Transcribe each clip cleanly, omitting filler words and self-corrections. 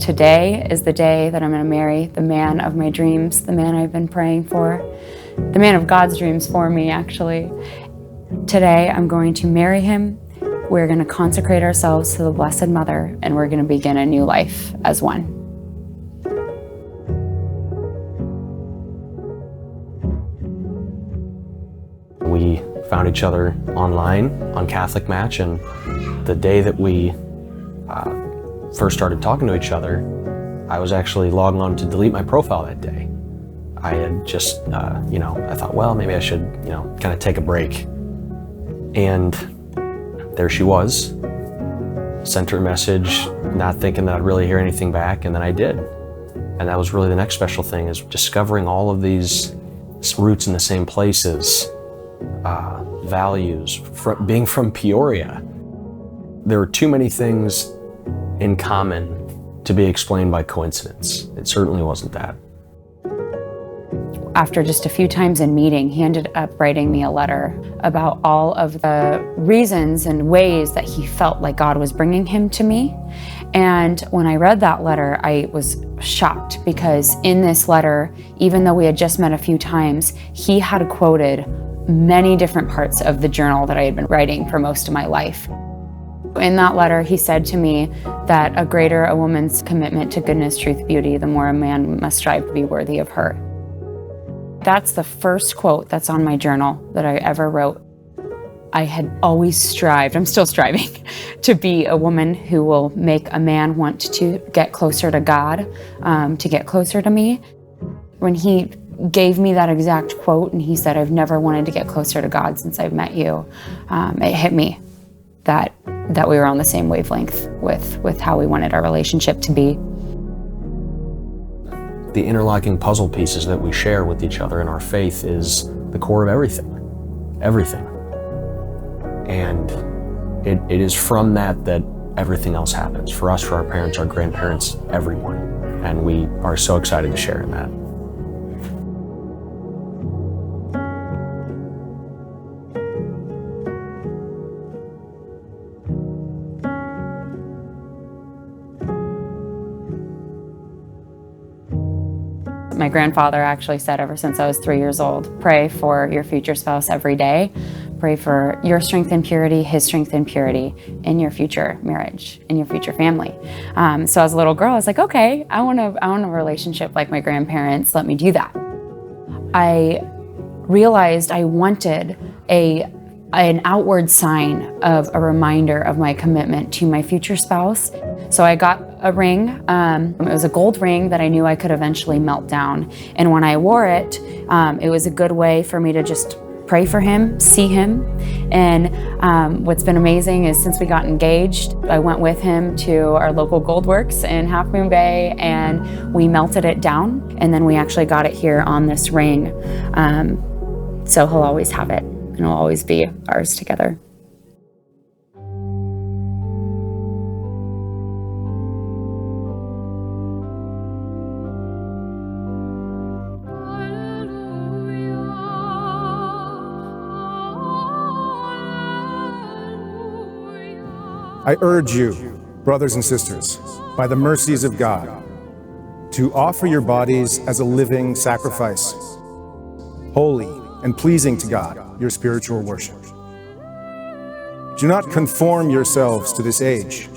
today is the day that I'm going to marry the man of my dreams, the man I've been praying for, the man of God's dreams for me, actually. Today, I'm going to marry him. We're going to consecrate ourselves to the Blessed Mother, and we're going to begin a new life as one. We found each other online on Catholic Match, and the day that we first started talking to each other, I was actually logging on to delete my profile that day. I had just, I thought, well, maybe I should, kind of take a break. And there she was. Sent her a message, not thinking that I'd really hear anything back, and then I did. And that was really the next special thing, is discovering all of these roots in the same places, values, being from Peoria. There were too many things in common to be explained by coincidence. It certainly wasn't that. After just a few times in meeting, he ended up writing me a letter about all of the reasons and ways that he felt like God was bringing him to me. And when I read that letter, I was shocked, because in this letter, even though we had just met a few times, he had quoted many different parts of the journal that I had been writing for most of my life. In that letter, he said to me that a greater a woman's commitment to goodness, truth, beauty, the more a man must strive to be worthy of her. That's the first quote that's on my journal that I ever wrote. I had always strived, I'm still striving, to be a woman who will make a man want to get closer to God, to get closer to me. When he gave me that exact quote and he said, "I've never wanted to get closer to God since I've met you," it hit me that we were on the same wavelength with how we wanted our relationship to be. The interlocking puzzle pieces that we share with each other in our faith is the core of everything. And it is from that everything else happens. For us, for our parents, our grandparents, everyone. And we are so excited to share in that. My grandfather actually said, ever since I was 3 years old, pray for your future spouse every day. Pray for your strength and purity, his strength and purity in your future marriage, in your future family. So as a little girl, I was like, okay, I want a relationship like my grandparents. Let me do that. I realized I wanted an outward sign of a reminder of my commitment to my future spouse. So I got a ring. It was a gold ring that I knew I could eventually melt down. And when I wore it, it was a good way for me to just pray for him, see him. And what's been amazing is since we got engaged, I went with him to our local gold works in Half Moon Bay, and we melted it down. And then we actually got it here on this ring. So he'll always have it, and it'll always be ours together. I urge you, brothers and sisters, by the mercies of God, to offer your bodies as a living sacrifice, holy and pleasing to God, your spiritual worship. Do not conform yourselves to this age,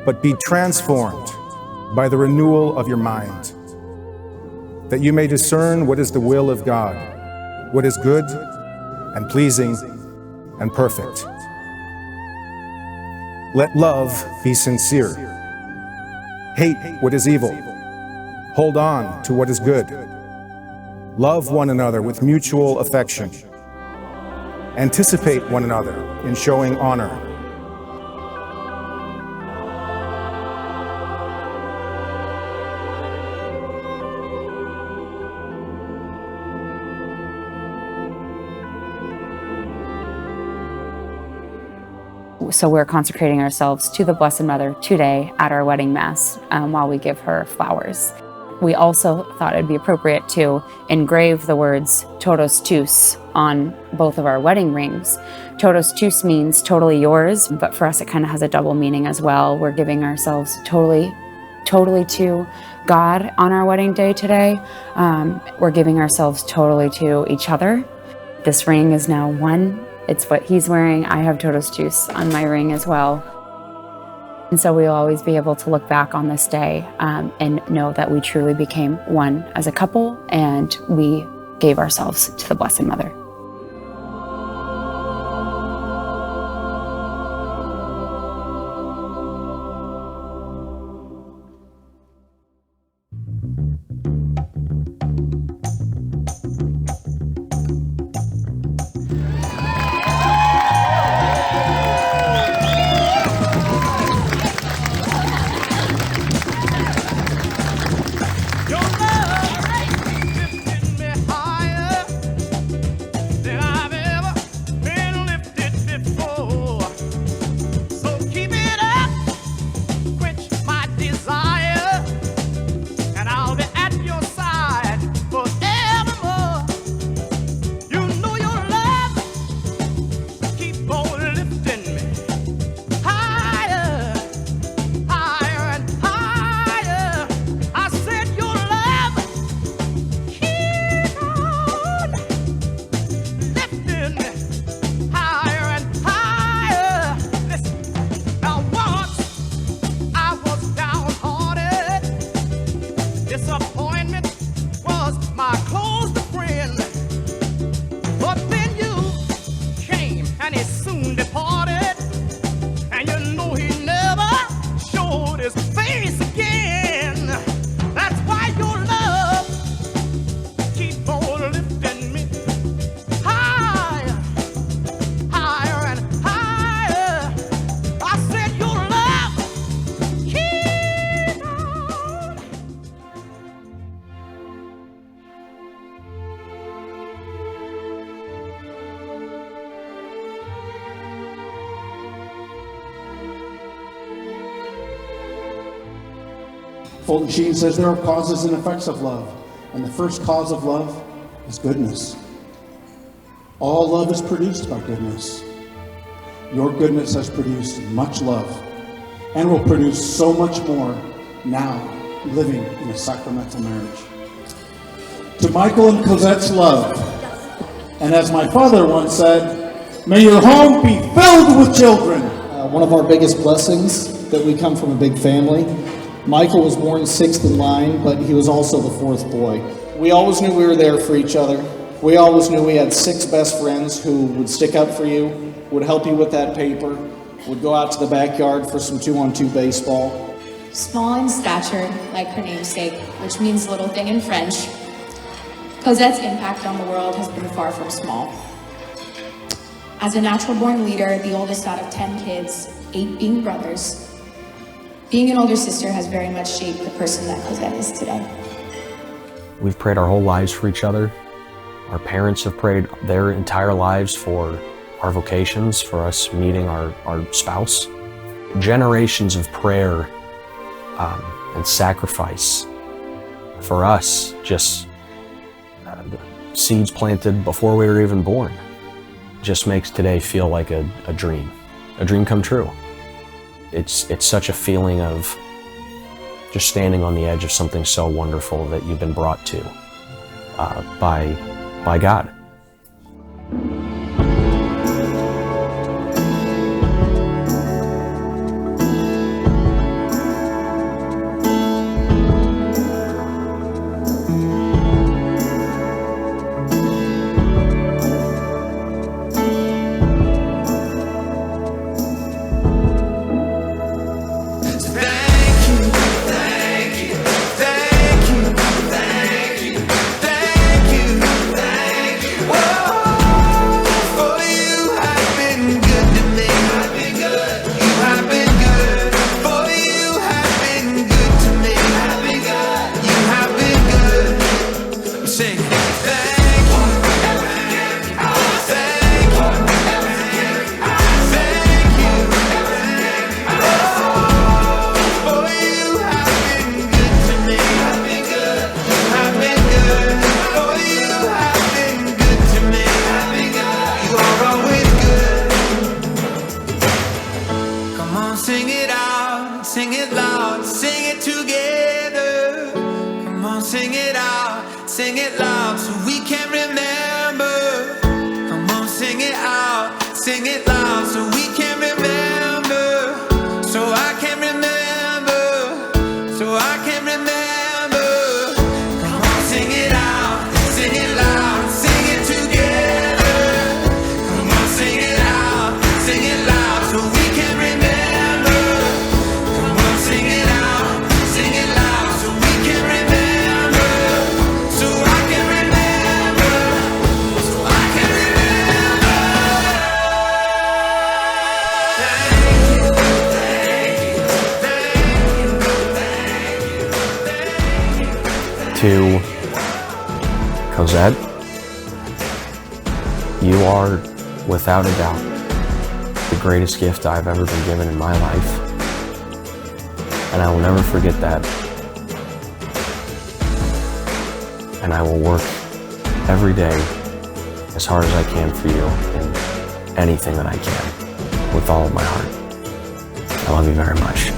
but be transformed by the renewal of your mind, that you may discern what is the will of God, what is good and pleasing and perfect. Let love be sincere. Hate what is evil. Hold on to what is good. Love one another with mutual affection. Anticipate one another in showing honor. So we're consecrating ourselves to the Blessed Mother today at our wedding mass while we give her flowers. We also thought it'd be appropriate to engrave the words Totus Tuus on both of our wedding rings. Totus Tuus means totally yours, but for us it kind of has a double meaning as well. We're giving ourselves totally totally to God on our wedding day today. We're giving ourselves totally to each other. This ring is now one. It's what he's wearing. I have Todos Juice on my ring as well. And so we'll always be able to look back on this day and know that we truly became one as a couple, and we gave ourselves to the Blessed Mother. Fulton Sheen says there are causes and effects of love, and the first cause of love is goodness. All love is produced by goodness. Your goodness has produced much love, and will produce so much more now living in a sacramental marriage. To Michael and Cosette's love, and as my father once said, may your home be filled with children. One of our biggest blessings that we come from a big family. Michael was born sixth in line, but he was also the fourth boy. We always knew we were there for each other. We always knew we had 6 best friends who would stick up for you, would help you with that paper, would go out to the backyard for some 2-on-2 baseball. Small in stature, like her namesake, which means little thing in French, Cosette's impact on the world has been far from small. As a natural-born leader, the oldest out of 10 kids, 8 being brothers, being an older sister has very much shaped the person that Cosette is today. We've prayed our whole lives for each other. Our parents have prayed their entire lives for our vocations, for us meeting our spouse. Generations of prayer and sacrifice for us, just seeds planted before we were even born, just makes today feel like a dream come true. It's such a feeling of just standing on the edge of something so wonderful that you've been brought to by God. loud, sing it together. Come on, sing it out, sing it loud so we can remember. Come on, sing it out, sing it loud so we can remember. So I can remember, so I can remember. Come on, sing it out, sing it loud, sing it together. Come on, sing it out, sing it loud so we can remember. Come on, sing it out, sing it loud so we can remember. So I can remember, so I can remember. To Cosette, you are, without a doubt, the greatest gift I've ever been given in my life. And I will never forget that. And I will work every day as hard as I can for you in anything that I can, with all of my heart. I love you very much.